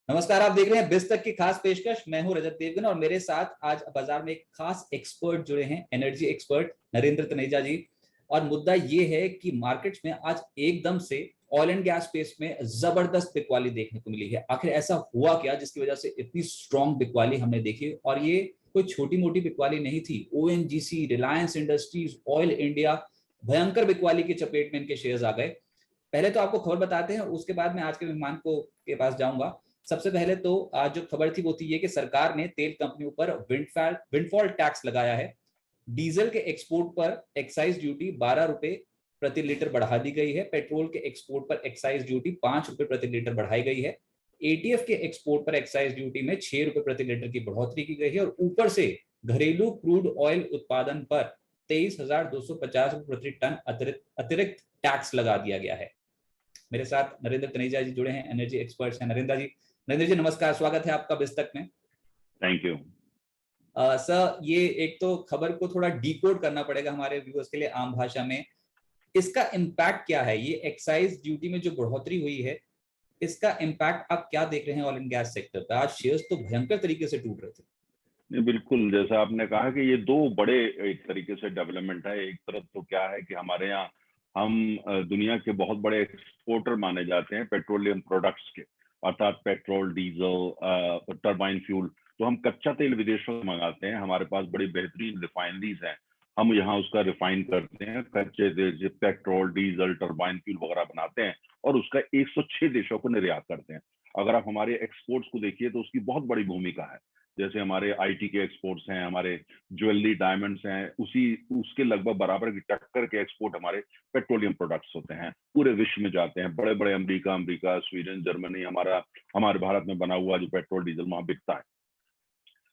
नमस्कार, आप देख रहे हैं बिज तक की खास पेशकश। मैं हूं रजत देवगन और मेरे साथ आज बाजार में एक खास एक्सपर्ट जुड़े हैं, एनर्जी एक्सपर्ट नरेंद्र तनेजा जी। और मुद्दा ये है कि मार्केट्स में आज एकदम से ऑयल एंड गैस स्पेस में जबरदस्त बिकवाली देखने को मिली है। आखिर ऐसा हुआ क्या जिसकी वजह से इतनी स्ट्रॉन्ग बिकवाली हमने देखी? और ये कोई छोटी मोटी बिकवाली नहीं थी। ONGC, Reliance industries, oil India, भयंकर बिकवाली की चपेट में इनके शेयर्स आ गए। पहले तो आपको खबर बताते हैं, उसके बाद मैं आज के मेहमान को के पास जाऊंगा। सबसे पहले तो आज जो खबर थी वो थी ये कि सरकार ने तेल कंपनियों पर विंडफॉल टैक्स लगाया है। डीजल के एक्सपोर्ट पर एक्साइज ड्यूटी 12 रुपए प्रति लीटर बढ़ा दी गई है। पेट्रोल के एक्सपोर्ट पर एक्साइज ड्यूटी 5 रुपए प्रति लीटर बढ़ाई गई है। एटीएफ के एक्सपोर्ट पर एक्साइज ड्यूटी में 6 रुपए प्रति लीटर की बढ़ोतरी की गई है और ऊपर से घरेलू क्रूड ऑयल उत्पादन पर 23,250 रुपए प्रति टन अतिरिक्त टैक्स लगा दिया गया है। मेरे साथ नरेंद्र तनेजा जी जुड़े हैं, एनर्जी एक्सपर्ट्स हैं। नरेंद्र जी नमस्कार, स्वागत है आपका बिस्तक में। थैंक यू सर, ये एक तो खबर को थोड़ा डिकोड करना पड़ेगा हमारे व्यूअर्स के लिए आम भाषा में। इसका इम्पैक्ट क्या है? ये एक्साइज ड्यूटी में जो बढ़ोतरी हुई है, इसका इम्पैक्ट आप क्या देख रहे हैं ऑयल एंड गैस सेक्टर पर? आज शेयर्स तो भयंकर तरीके से टूट रहे थे। बिल्कुल, जैसा आपने कहा कि ये दो बड़े एक तरीके से डेवलपमेंट है। एक तरफ तो क्या है कि हमारे यहाँ हम दुनिया के बहुत बड़े एक्सपोर्टर माने जाते हैं पेट्रोलियम प्रोडक्ट्स के, अर्थात पेट्रोल, डीजल, टरबाइन फ्यूल। तो हम कच्चा तेल विदेशों से मंगाते हैं। हमारे पास बड़ी बेहतरीन रिफाइनरीज हैं। हम यहाँ उसका रिफाइन करते हैं, कच्चे तेल से पेट्रोल, डीजल, टरबाइन फ्यूल वगैरह बनाते हैं और उसका 106 देशों को निर्यात करते हैं। अगर आप हमारे एक्सपोर्ट्स को देखिए तो उसकी बहुत बड़ी भूमिका है। जैसे हमारे आईटी के एक्सपोर्ट्स हैं, हमारे ज्वेलरी, डायमंड्स हैं, उसी उसके लगभग बराबर की टक्कर के एक्सपोर्ट हमारे पेट्रोलियम प्रोडक्ट्स होते हैं। पूरे विश्व में जाते हैं। बड़े बड़े अमेरिका, स्वीडन, जर्मनी, हमारे भारत में बना हुआ जो पेट्रोल डीजल वहां बिकता है।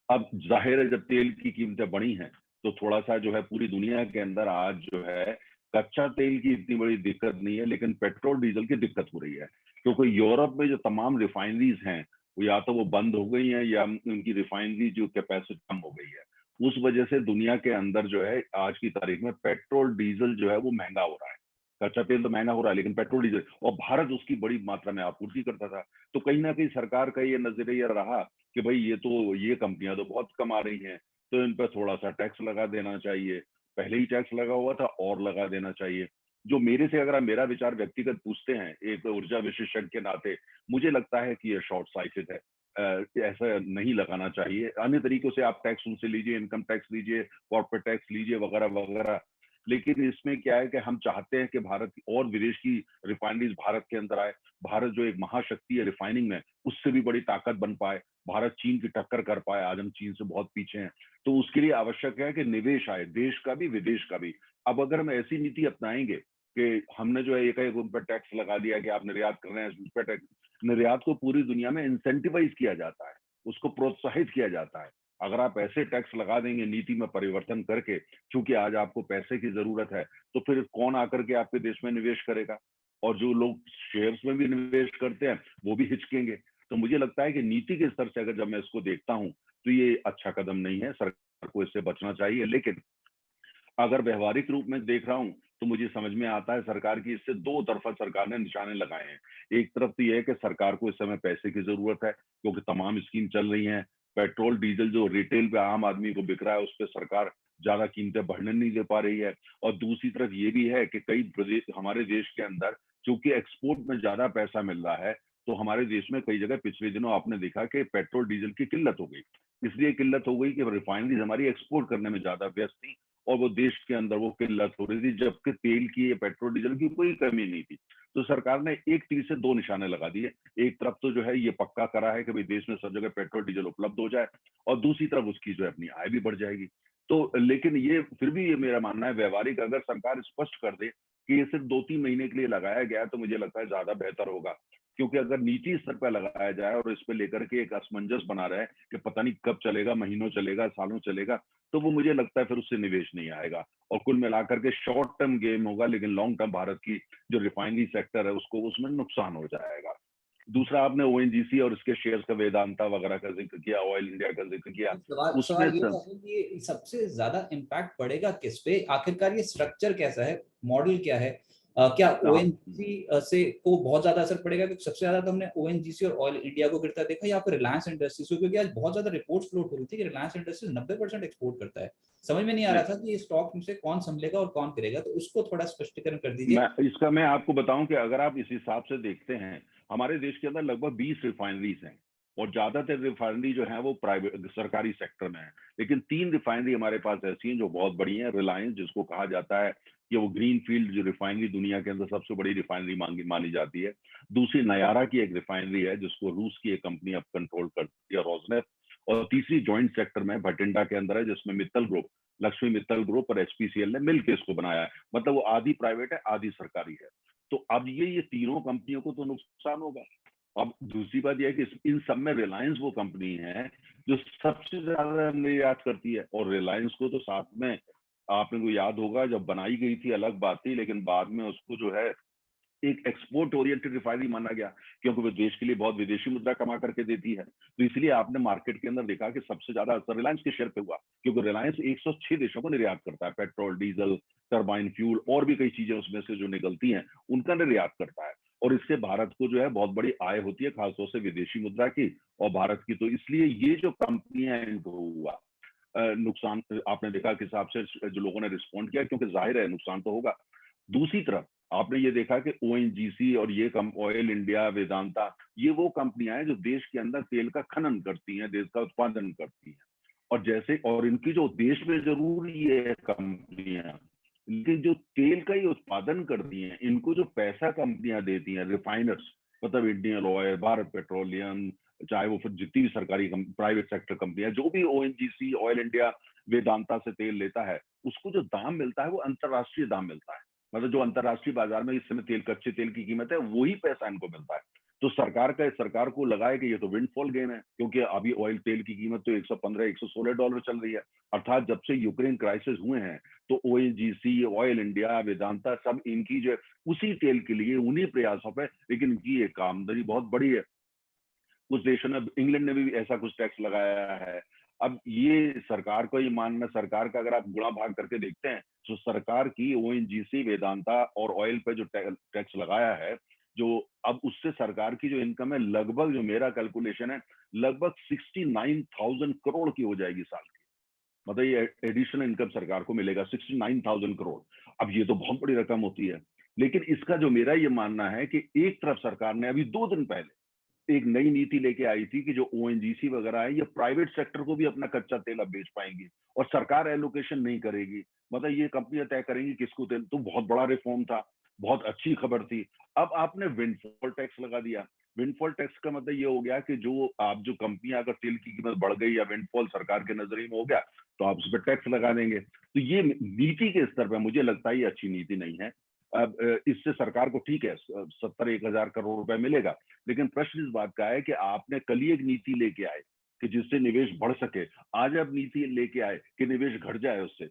अब जाहिर है, जब तेल की कीमतें बढ़ी हैं तो थोड़ा सा जो है पूरी दुनिया के अंदर आज जो है कच्चा तेल की इतनी बड़ी दिक्कत नहीं है, लेकिन पेट्रोल डीजल की दिक्कत हो रही है। क्योंकि यूरोप में जो तमाम रिफाइनरीज हैं वो या तो वो बंद हो गई हैं या उनकी रिफाइनरी जो कैपेसिटी कम हो गई है। उस वजह से दुनिया के अंदर जो है आज की तारीख में पेट्रोल डीजल जो है वो महंगा हो रहा है। कच्चा तेल तो महंगा हो रहा है, लेकिन पेट्रोल डीजल, और भारत उसकी बड़ी मात्रा में आपूर्ति करता था। तो कहीं ना कहीं सरकार का ये नजरिया रहा कि भाई ये कंपनियां तो बहुत कमा रही हैं, तो इन पर थोड़ा सा टैक्स लगा देना चाहिए। पहले ही टैक्स लगा हुआ था और लगा देना चाहिए। जो मेरे से अगर आप मेरा विचार व्यक्तिगत पूछते हैं एक ऊर्जा विशेषज्ञ के नाते, मुझे लगता है कि ये शॉर्ट साइटेड है। ऐसा नहीं लगाना चाहिए। अन्य तरीकों से आप टैक्स उनसे लीजिए, इनकम टैक्स लीजिए, कॉर्पोरेट टैक्स लीजिए, वगैरह वगैरह। लेकिन इसमें क्या है कि हम चाहते हैं कि भारत और विदेश की रिफाइनरीज भारत के अंदर आए। भारत जो एक महाशक्ति है रिफाइनिंग में, उससे भी बड़ी ताकत बन पाए। भारत चीन की टक्कर कर पाए। आज हम चीन से बहुत पीछे हैं। तो उसके लिए आवश्यक है कि निवेश आए, देश का भी विदेश का भी। अब अगर हम ऐसी नीति अपनाएंगे कि हमने जो है एक उन पर टैक्स लगा दिया कि आप निर्यात कर रहे हैं, उस पर टैक्स, निर्यात को पूरी दुनिया में इंसेंटिवाइज किया जाता है, उसको प्रोत्साहित किया जाता है। अगर आप ऐसे टैक्स लगा देंगे नीति में परिवर्तन करके, क्योंकि आज आपको पैसे की जरूरत है, तो फिर कौन आकर के आपके देश में निवेश करेगा? और जो लोग शेयर्स में भी निवेश करते हैं वो भी हिचकेंगे। तो मुझे लगता है कि नीति के स्तर से अगर जब मैं इसको देखता हूं तो ये अच्छा कदम नहीं है। सरकार को इससे बचना चाहिए। लेकिन अगर व्यवहारिक रूप में देख रहा हूं तो मुझे समझ में आता है सरकार की इससे दो तरफा सरकार ने निशाने लगाए हैं। एक तरफ तो यह है कि सरकार को इस समय पैसे की जरूरत है, क्योंकि तमाम स्कीम चल रही हैं। पेट्रोल डीजल जो रिटेल पे आम आदमी को बिक रहा है उस पर सरकार ज्यादा कीमतें बढ़ने नहीं दे पा रही है। और दूसरी तरफ ये भी है कि कई प्रदेश हमारे देश के अंदर, चूंकि एक्सपोर्ट में ज्यादा पैसा मिल रहा है, तो हमारे देश में कई जगह पिछले दिनों आपने देखा कि पेट्रोल डीजल की किल्लत हो गई। इसलिए किल्लत हो गई कि रिफाइनरीज हमारी एक्सपोर्ट करने में ज्यादा व्यस्त थी और वो देश के अंदर वो किल्लत हो रही थी, जबकि तेल की या पेट्रोल डीजल की कोई कमी नहीं थी। तो सरकार ने एक तीर से दो निशाने लगा दिए। एक तरफ तो जो है ये पक्का करा है कि भाई देश में सब जगह पेट्रोल डीजल उपलब्ध हो जाए, और दूसरी तरफ उसकी जो है अपनी आय भी बढ़ जाएगी। तो लेकिन ये फिर भी ये मेरा मानना है, व्यवहारिक अगर सरकार स्पष्ट कर दे कि ये सिर्फ 2-3 महीने के लिए लगाया गया है, तो मुझे लगता है ज्यादा बेहतर होगा। क्योंकि अगर नीति स्तर पर लगाया जाए और इस पे लेकर के एक असमंजस बना रहे कि पता नहीं कब चलेगा, महीनों चलेगा, सालों चलेगा, तो वो मुझे लगता है फिर उससे निवेश नहीं आएगा और कुल मिलाकर के शॉर्ट टर्म गेम होगा। लेकिन लॉन्ग टर्म भारत की जो रिफाइनरी सेक्टर है उसको उसमें नुकसान हो जाएगा। दूसरा, आपने ओएनजीसी और इसके शेयर्स का, वेदांता वगैरह का जिक्र किया, ऑयल इंडिया का जिक्र किया। सवाल उसमें सवाल ये था कि ये सबसे ज्यादा इम्पैक्ट पड़ेगा किस पे? आखिरकार ये स्ट्रक्चर कैसा है, मॉडल क्या है? क्या हाँ, ओएनजीसी से को बहुत ज्यादा असर पड़ेगा? क्योंकि सबसे ज्यादा तो हमने ओएनजीसी और ऑयल इंडिया को गिरता देखा, या फिर रिलायंस इंडस्ट्रीज को? क्योंकि आज बहुत ज्यादा रिपोर्ट्स फ्लोट हो रही थी कि रिलायंस इंडस्ट्रीज 90% एक्सपोर्ट करता है। समझ में नहीं आ रहा नहीं, था कि ये स्टॉक में से कौन संभलेगा और कौन गिरेगा, तो उसको थोड़ा स्पष्टीकरण कर दीजिए। मैं आपको बताऊं कि अगर आप इस हिसाब से देखते हैं, हमारे देश के अंदर लगभग 20 रिफाइनरीज हैं और ज्यादातर रिफाइनरी जो है वो प्राइवेट सरकारी सेक्टर में है। लेकिन 3 रिफाइनरी हमारे पास ऐसी हैं जो बहुत बड़ी हैं। रिलायंस, जिसको कहा जाता है कि वो ग्रीन फील्ड जो रिफाइनरी दुनिया के अंदर सबसे बड़ी रिफाइनरी मानी जाती है। दूसरी नयारा की एक रिफाइनरी है जिसको रूस की एक कंपनी अब कंट्रोल करती है, रोजनेफ। और तीसरी जॉइंट सेक्टर में भटिंडा के अंदर है, जिसमें मित्तल ग्रुप, लक्ष्मी मित्तल ग्रुप और एचपीसीएल ने मिलकर इसको बनाया है। मतलब वो आधी प्राइवेट है, आधी सरकारी है। तो अब ये तीनों कंपनियों को तो नुकसान होगा। अब दूसरी बात यह है कि इन सब में रिलायंस वो कंपनी है जो सबसे ज्यादा निर्यात करती है। और रिलायंस को तो साथ में, आपने को याद होगा, जब बनाई गई थी अलग बात थी, लेकिन बाद में उसको जो है एक एक्सपोर्ट ओरिएंटेड रिफाइनरी माना गया, क्योंकि वो देश के लिए बहुत विदेशी मुद्रा कमा करके देती है। तो इसलिए आपने मार्केट के अंदर देखा कि सबसे ज्यादा असर रिलायंस के शेयर पे हुआ, क्योंकि रिलायंस 106 देशों को निर्यात करता है। पेट्रोल, डीजल, टर्बाइन फ्यूल और भी कई चीजें उसमें से जो निकलती हैं उनका निर्यात करता है। और इससे भारत को जो है बहुत बड़ी आय होती है, खासतौर से विदेशी मुद्रा की और भारत की। तो इसलिए ये जो कंपनियां, इनको हुआ नुकसान, आपने देखा किस हिसाब से जो लोगों ने रिस्पॉन्ड किया, क्योंकि जाहिर है नुकसान तो होगा। दूसरी तरफ आपने ये देखा कि ओएनजीसी और ये ऑयल इंडिया, वेदांता, ये वो कंपनियां हैं जो देश के अंदर तेल का खनन करती हैं, देश का उत्पादन करती हैं। और जैसे, और इनकी जो देश में जरूरी है कंपनियां, लेकिन जो तेल का ही उत्पादन करती हैं, इनको जो पैसा कंपनियां देती हैं, रिफाइनर्स, मतलब इंडियन ऑयल, भारत पेट्रोलियम, चाहे वो फिर जितनी भी सरकारी प्राइवेट सेक्टर कंपनियां, जो भी ओएनजीसी, ऑयल इंडिया, वेदांता से तेल लेता है, उसको जो दाम मिलता है वो अंतरराष्ट्रीय दाम मिलता है। मतलब जो अंतरराष्ट्रीय बाजार में इस समय तेल, कच्चे तेल की कीमत है, वही पैसा इनको मिलता है। तो सरकार को लगा है कि ये तो विंडफॉल गेन है, क्योंकि अभी ऑयल तेल की कीमत तो 115 $116 चल रही है। अर्थात जब से यूक्रेन क्राइसिस हुए हैं, तो ओएनजीसी, ऑयल इंडिया, वेदांता, सब इनकी जो उसी तेल के लिए उन्हीं प्रयासों पे, लेकिन इनकी एक आमदनी बहुत बड़ी है। कुछ देशों ने, इंग्लैंड ने भी ऐसा कुछ टैक्स लगाया है। अब ये सरकार को ये मानना, सरकार का अगर आप गुणा भाग करके देखते हैं, तो सरकार की ओएनजीसी, वेदांता और ऑयल पे जो टैक्स लगाया है, जो अब उससे सरकार की जो इनकम है, लगभग, जो मेरा कैलकुलेशन है, लगभग 69,000 करोड़ की हो जाएगी साल की। मतलब ये एडिशनल इनकम सरकार को मिलेगा 69,000 करोड़। अब ये तो बहुत बड़ी रकम होती है। लेकिन इसका जो मेरा ये मानना है कि एक तरफ सरकार ने अभी 2 दिन पहले एक नई नीति लेके आई थी कि जो ओएनजीसी वगैरह है, ये प्राइवेट सेक्टर को भी अपना कच्चा तेल अब बेच पाएंगी और सरकार एलोकेशन नहीं करेगी। मतलब ये कंपनियां तय करेंगी किसको तेल। तो बहुत बड़ा रिफॉर्म था, बहुत अच्छी खबर थी। अब आपने विंडफॉल टैक्स लगा दिया। विंडफॉल टैक्स का मतलब ये हो गया कि जो कंपनियां, अगर तेल की कीमत बढ़ गई या विंडफॉल सरकार के नजरिए में हो गया, तो आप उस पर टैक्स लगा देंगे। तो ये नीति के स्तर पर मुझे लगता है ये अच्छी नीति नहीं है। अब इससे सरकार को, ठीक है, 70-1,000 करोड़ रुपए मिलेगा, लेकिन प्रश्न इस बात का है कि आपने कल ही एक नीति लेके आए कि जिससे निवेश बढ़ सके, आज आप नीति लेके आए कि निवेश घट जाए उससे।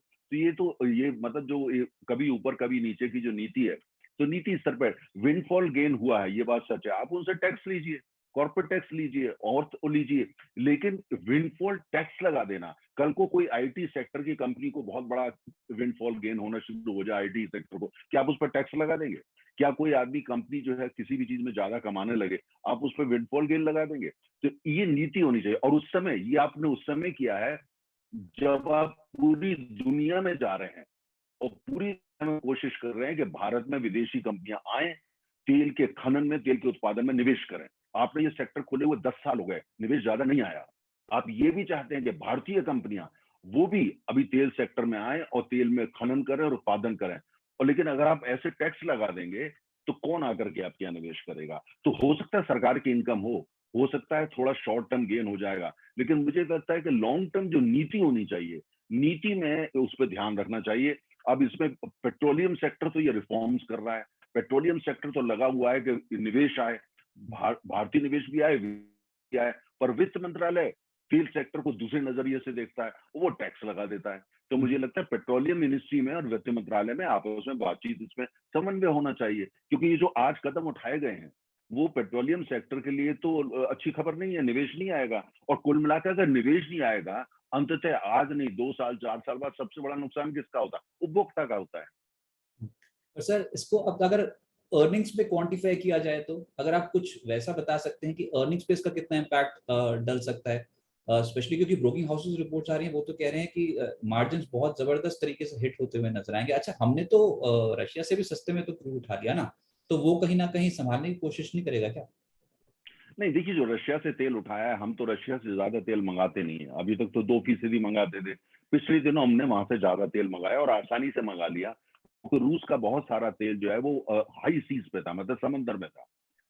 तो ये मतलब जो कभी ऊपर कभी नीचे की जो नीति है, तो नीति स्तर पर विंडफॉल गेन हुआ है, ये बात सच है। आप उनसे टैक्स लीजिए, कॉर्पोरेट टैक्स लीजिए और तो लीजिए, लेकिन विंडफॉल टैक्स लगा देना, कल को कोई आईटी सेक्टर की कंपनी को बहुत बड़ा विंडफॉल गेन होना शुरू हो जाए आईटी सेक्टर को, क्या आप उस पर टैक्स लगा देंगे? क्या कोई आदमी, कंपनी जो है किसी भी चीज में ज्यादा कमाने लगे, आप उस पर विंडफॉल गेन लगा देंगे? तो ये नीति होनी चाहिए। और उस समय, ये आपने उस समय किया है जब आप पूरी दुनिया में जा रहे हैं और पूरी दुनिया में कोशिश कर रहे हैं कि भारत में विदेशी कंपनियां आए, तेल के खनन में, तेल के उत्पादन में निवेश करें। आपने ये सेक्टर खोले हुए 10 साल हो गए, निवेश ज्यादा नहीं आया। आप ये भी चाहते हैं कि भारतीय कंपनियां वो भी अभी तेल सेक्टर में आए और तेल में खनन करें और उत्पादन करें। और लेकिन अगर आप ऐसे टैक्स लगा देंगे, तो कौन आकर के आपके यहाँ निवेश करेगा? तो हो सकता है सरकार की इनकम हो सकता है थोड़ा शॉर्ट टर्म गेन हो जाएगा, लेकिन मुझे लगता है कि लॉन्ग टर्म जो नीति होनी चाहिए, नीति में उस पर ध्यान रखना चाहिए। अब इसमें पेट्रोलियम सेक्टर तो ये रिफॉर्म्स कर रहा है, पेट्रोलियम सेक्टर तो लगा हुआ है कि निवेश आए, भारतीय निवेश भी आए, भी आए, पर वित्त मंत्रालय तेल सेक्टर को दूसरे नजरिए से देखता है, वो टैक्स लगा देता है। तो मुझे लगता है पेट्रोलियम मिनिस्ट्री में और वित्त मंत्रालय में आपस में बातचीत, इसमें समन्वय होना चाहिए, क्योंकि ये जो आज कदम उठाए गए हैं, वो पेट्रोलियम सेक्टर के लिए तो अच्छी खबर नहीं है, निवेश नहीं आएगा। और कुल मिलाकर अगर निवेश नहीं आएगा, अंततः आज नहीं, 2 साल 4 साल बाद सबसे बड़ा नुकसान किसका होता है? उपभोक्ता का होता है। और सर इसको अब अगर अर्निंग्स पे क्वांटिफाई किया जाए तो अगर आप कुछ वैसा बता सकते हैं कि अर्निंग्स पे इसका कितना इम्पैक्ट डल सकता है, स्पेशली क्योंकि ब्रोकिंग हाउसेस रिपोर्ट्स आ रही हैं, वो तो कह रहे हैं कि मार्जिन बहुत जबरदस्त तरीके से हिट होते हुए नजर आएंगे। अच्छा, हमने तो रशिया से भी सस्ते में तो क्रूड उठा लिया ना, तो वो कहीं ना कहीं संभालने की कोशिश नहीं करेगा क्या? नहीं, देखिए, जो रशिया से तेल उठाया है, हम तो रशिया से ज्यादा तेल मंगाते नहीं है। अभी तक तो 2% मंगाते थे। पिछले दिनों हमने वहां से ज्यादा तेल मंगाया और आसानी से मंगा लिया। तो रूस का बहुत सारा तेल जो है वो हाई सीज पे था, मतलब समंदर में था।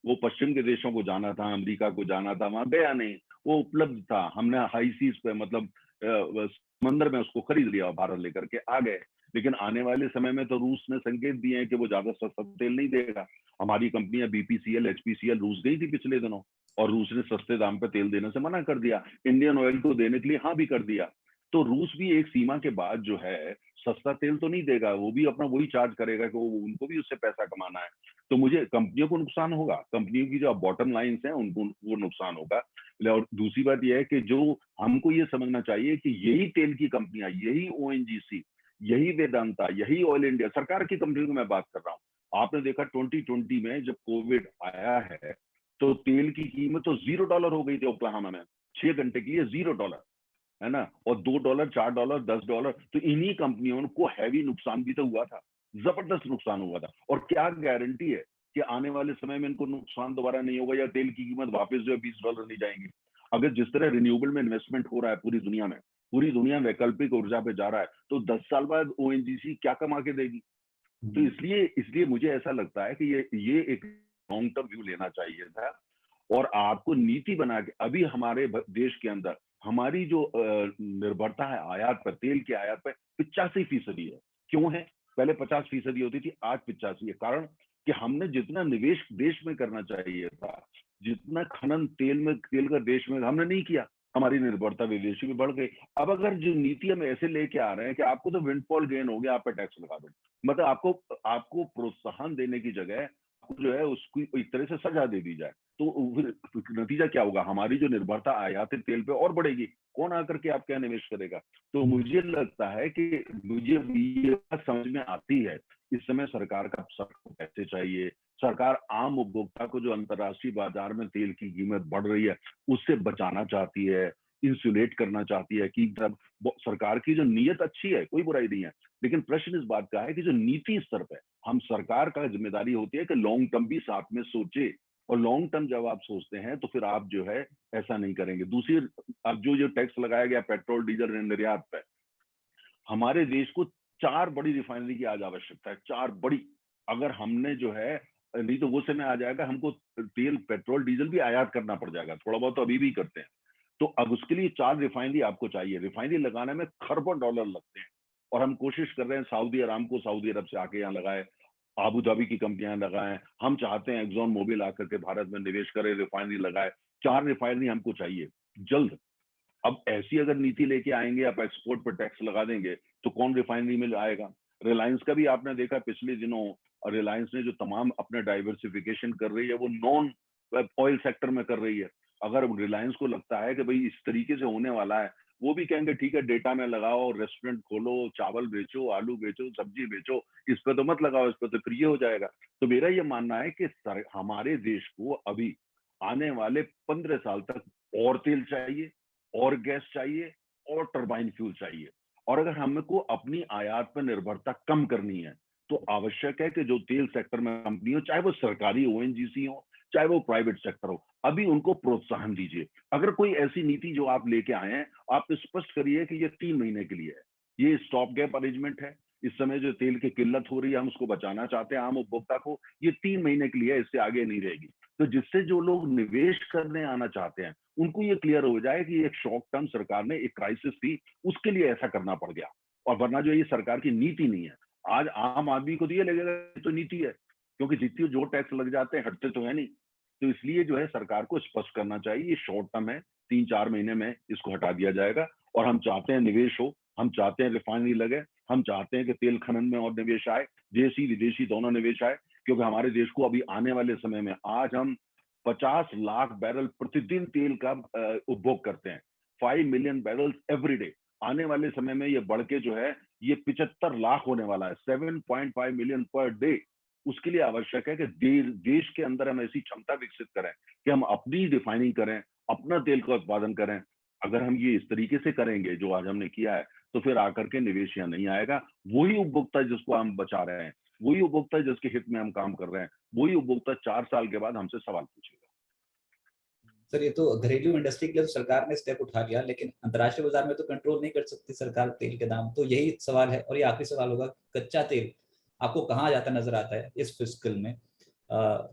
वो पश्चिम के देशों को जाना था, अमेरिका को जाना था, वहां गया नहीं। वो उपलब्ध था, हमने हाई सीज पे, मतलब समंदर में उसको खरीद लिया, भारत लेकर के आ गए। लेकिन आने वाले समय में तो रूस ने संकेत दिए हैं कि वो ज्यादा सस्ता तेल नहीं देगा। हमारी कंपनियां बीपीसीएल, एचपीसीएल रूस गई थी पिछले दिनों, और रूस ने सस्ते दाम पे तेल देने से मना कर दिया। इंडियन ऑयल को देने के लिए हाँ भी कर दिया। तो रूस भी एक सीमा के बाद जो है सस्ता तेल तो नहीं देगा, वो भी अपना वही चार्ज करेगा कि वो, उनको भी उससे पैसा कमाना है। तो मुझे, कंपनियों को नुकसान होगा, कंपनियों की जो बॉटम लाइंस हैं उनको वो नुकसान होगा। और दूसरी बात यह है कि जो हमको ये समझना चाहिए कि यही तेल की कंपनियां, यही ओएनजीसी, यही वेदांता, यही ऑयल इंडिया, सरकार की कंपनियों की मैं बात कर रहा हूँ। आपने देखा 2020 में जब कोविड आया है, तो तेल की कीमत तो $0 हो गई थी ओक्लाहोमा में, 6 घंटे के लिए $0, है ना। और $2, $4, $10, तो इन्हीं कंपनियों को हैवी नुकसान भी तो हुआ था, जबरदस्त नुकसान हुआ था। और क्या गारंटी है कि आने वाले समय में इनको नुकसान दोबारा नहीं होगा, या तेल की कीमत वापस जो है $20 नहीं जाएंगी। अगर जिस तरह रिन्यूएबल में इन्वेस्टमेंट हो रहा है पूरी दुनिया में, पूरी दुनिया वैकल्पिक ऊर्जा पे जा रहा है, तो 10 साल बाद ओएनजीसी क्या कमा के देगी? तो इसलिए इसलिए मुझे ऐसा लगता है कि ये एक लॉन्ग टर्म व्यू लेना चाहिए था। और आपको नीति बना के, अभी हमारे देश के अंदर हमारी जो निर्भरता है आयात पर, तेल की आयात पर 85% है। क्यों है? पहले 50% होती थी, आज 85 है। कारण कि हमने जितना निवेश देश में करना चाहिए था, जितना खनन तेल का देश में हमने नहीं किया, हमारी निर्भरता विदेशी में बढ़ गई। अब अगर जो नीति हम ऐसे लेके आ रहे हैं कि आपको तो विंडफॉल गेन हो गया, आप पे टैक्स लगा दो, मतलब आपको आपको प्रोत्साहन देने की जगह जो है उसको एक तरह से सजा दे दी जाए, तो फिर नतीजा क्या होगा? हमारी जो निर्भरता आयातित तेल पे और बढ़ेगी। कौन आकर के आप क्या निवेश करेगा? तो मुझे लगता है कि मुझे ये बात समझ में आती है, इस समय सरकार का पैसे चाहिए। सरकार आम उपभोक्ता को, जो अंतर्राष्ट्रीय बाजार में तेल की कीमत बढ़ रही है, उससे बचाना चाहती है, इंसुलेट करना चाहती है। कि जब सरकार की जो नीयत अच्छी है, कोई बुराई नहीं है, लेकिन प्रश्न इस बात का है कि जो नीति स्तर पे हम, सरकार का जिम्मेदारी होती है कि लॉन्ग टर्म भी साथ में सोचे। और लॉन्ग टर्म जब आप सोचते हैं तो फिर आप जो है ऐसा नहीं करेंगे। दूसरी, अब जो टैक्स लगाया गया पेट्रोल डीजल निर्यात पे, हमारे देश को 4 बड़ी रिफाइनरी की आज आवश्यकता है, 4 बड़ी। अगर हमने जो है, नहीं तो वो समय आ जाएगा हमको तेल, पेट्रोल डीजल भी आयात करना पड़ जाएगा। थोड़ा बहुत तो अभी भी करते हैं। तो अब उसके लिए 4 रिफाइनरी आपको चाहिए। रिफाइनरी लगाने में खरबों डॉलर लगते हैं, और हम कोशिश कर रहे हैं सऊदी अरामको, सऊदी अरब से आके यहाँ लगाए, आबू धाबी की कंपनियां लगाएं। हम चाहते हैं एक्सॉन मोबिल आकर के भारत में निवेश करे, रिफाइनरी लगाए। 4 रिफाइनरी हमको चाहिए जल्द। अब ऐसी अगर नीति लेके आएंगे, आप एक्सपोर्ट पर टैक्स लगा देंगे, तो कौन रिफाइनरी में आएगा? रिलायंस का भी आपने देखा पिछले दिनों, रिलायंस ने जो तमाम अपना डाइवर्सिफिकेशन कर रही है, वो नॉन ऑयल सेक्टर में कर रही है। अगर रिलायंस को लगता है कि भाई इस तरीके से होने वाला है, वो भी कहेंगे ठीक है, डेटा में लगाओ, रेस्टोरेंट खोलो, चावल बेचो, आलू बेचो, सब्जी बेचो, इस पर तो मत लगाओ, इस पर तो फिर ये हो जाएगा। तो मेरा ये मानना है कि हमारे देश को अभी आने वाले 15 साल तक और तेल चाहिए, और गैस चाहिए, और टरबाइन फ्यूल चाहिए। और अगर हमको अपनी आयात पर निर्भरता कम करनी है, तो आवश्यक है कि जो तेल सेक्टर में कंपनी हो, चाहे वो सरकारी ओएनजीसी हो, चाहे वो प्राइवेट सेक्टर हो, अभी उनको प्रोत्साहन दीजिए। अगर कोई ऐसी नीति जो आप लेके आए हैं, आप स्पष्ट करिए कि ये 3 महीने के लिए है, ये स्टॉप गैप अरेंजमेंट है। इस समय जो तेल की किल्लत हो रही है, हम उसको बचाना चाहते हैं आम उपभोक्ता को, ये 3 महीने के लिए है, इससे आगे नहीं रहेगी। तो जिससे जो लोग निवेश करने आना चाहते हैं, उनको ये क्लियर हो जाए कि एक शॉर्ट टर्म सरकार ने एक क्राइसिस थी, उसके लिए ऐसा करना पड़ गया, और वरना जो ये सरकार की नीति नहीं है। आज आम आदमी को तो ये लगेगा तो नीति है, क्योंकि जितनी जो टैक्स लग जाते हैं हटते तो है नहीं। तो इसलिए जो है सरकार को स्पष्ट करना चाहिए, ये शॉर्ट टर्म है, 3-4 महीने में इसको हटा दिया जाएगा। और हम चाहते हैं निवेश हो, हम चाहते हैं रिफाइनरी लगे, हम चाहते हैं कि तेल खनन में और निवेश आए, देशी विदेशी दोनों निवेश आए। क्योंकि हमारे देश को अभी आने वाले समय में, आज हम 50 लाख बैरल प्रतिदिन तेल का उपभोग करते हैं, 5 मिलियन बैरल्स एवरी डे। आने वाले समय में ये बढ़ के जो है ये 75 लाख होने वाला है, 7.5 मिलियन पर डे। उसके लिए आवश्यक है कि देश के अंदर हम ऐसी क्षमता विकसित करें कि हम अपनी रिफाइनिंग करें, अपना तेल का उत्पादन करें। अगर हम ये इस तरीके से करेंगे जो आज हमने किया है, तो फिर आकर के निवेश यहाँ नहीं आएगा। वही उपभोक्ता जिसको हम बचा रहे हैं, वही उपभोक्ता जिसके हित में हम काम कर रहे हैं, वही उपभोक्ता 4 साल के बाद हमसे सवाल पूछेगा। सर, ये तो घरेलू इंडस्ट्री के लिए तो सरकार ने स्टेप उठा लिया, लेकिन अंतर्राष्ट्रीय बाजार में तो कंट्रोल नहीं कर सकती सरकार तेल के दाम। तो यही सवाल है, और ये आखिरी सवाल होगा, कच्चा तेल आपको कहाँ जाता नजर आता है इस फिस्कल में?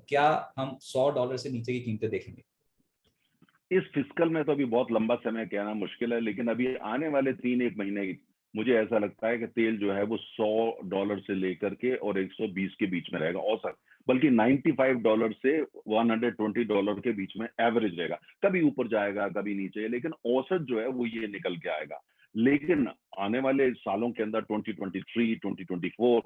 क्या हम $100 से नीचे की कीमतें देखेंगे? इस फिस्कल में तो अभी बहुत लंबा समय कहना मुश्किल है, लेकिन अभी आने वाले 3-1 महीने मुझे ऐसा लगता है कि तेल जो है वो $100 से लेकर के और 120 के बीच में रहेगा औसत, बल्कि $95 से $120 के बीच में एवरेज रहेगा। कभी ऊपर जाएगा, कभी नीचे, लेकिन औसत जो है वो ये निकल के आएगा। लेकिन आने वाले सालों के अंदर 2023, 2024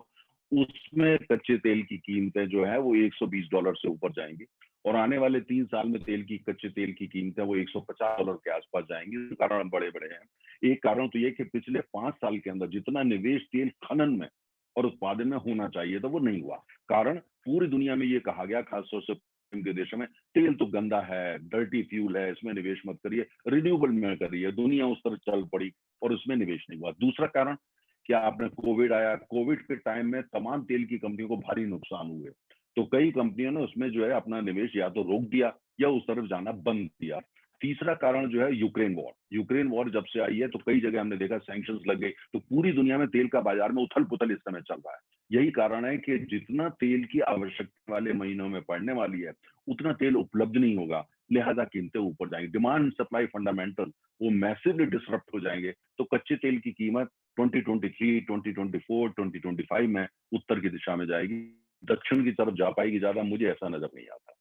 उसमें कच्चे तेल की कीमतें जो है वो $120 से ऊपर जाएंगी, और आने वाले 3 साल में कच्चे तेल की कीमतें वो $150 के आसपास जाएंगी। कारण बड़े-बड़े हैं। एक कारण तो ये कि पिछले 5 साल के अंदर जितना निवेश तेल खनन में और उत्पादन में होना चाहिए था, वो नहीं हुआ। कारण पूरी दुनिया में ये कहा गया, खासतौर से के देशों में, तेल तो गंदा है, डर्टी फ्यूल है, इसमें निवेश मत करिए, रिन्यूएबल में करिए। दुनिया उस तरफ चल पड़ी और उसमें निवेश नहीं हुआ। दूसरा कारण, क्या आपने कोविड आया, कोविड के टाइम में तमाम तेल की कंपनियों को भारी नुकसान हुए, तो कई कंपनियों ने उसमें जो है अपना निवेश या तो रोक दिया या उस तरफ जाना बंद किया। तीसरा कारण जो है यूक्रेन वॉर जब से आई है तो कई जगह हमने देखा सैंक्शंस लग गई, तो पूरी दुनिया में तेल का बाजार में उथल पुथल इस समय चल रहा है। यही कारण है कि जितना तेल की आवश्यकता वाले महीनों में पड़ने वाली है, उतना तेल उपलब्ध नहीं होगा, लिहाजा कीमतें ऊपर जाएंगी। डिमांड सप्लाई फंडामेंटल वो मैसिवली डिसरप्ट हो जाएंगे, तो कच्चे तेल की कीमत 2023, 2024, 2025 में उत्तर की दिशा में जाएगी, दक्षिण की तरफ जा पाएगी ज्यादा, मुझे ऐसा नजर नहीं आता।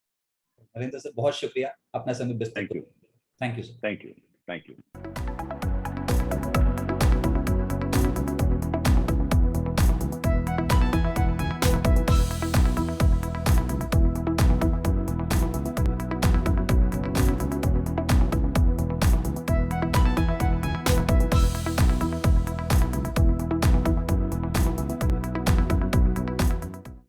नरेंद्र सर, बहुत शुक्रिया अपना समय व्यस्त थैंक यू। करने के लिए। Thank you sir. Thank you. Thank you.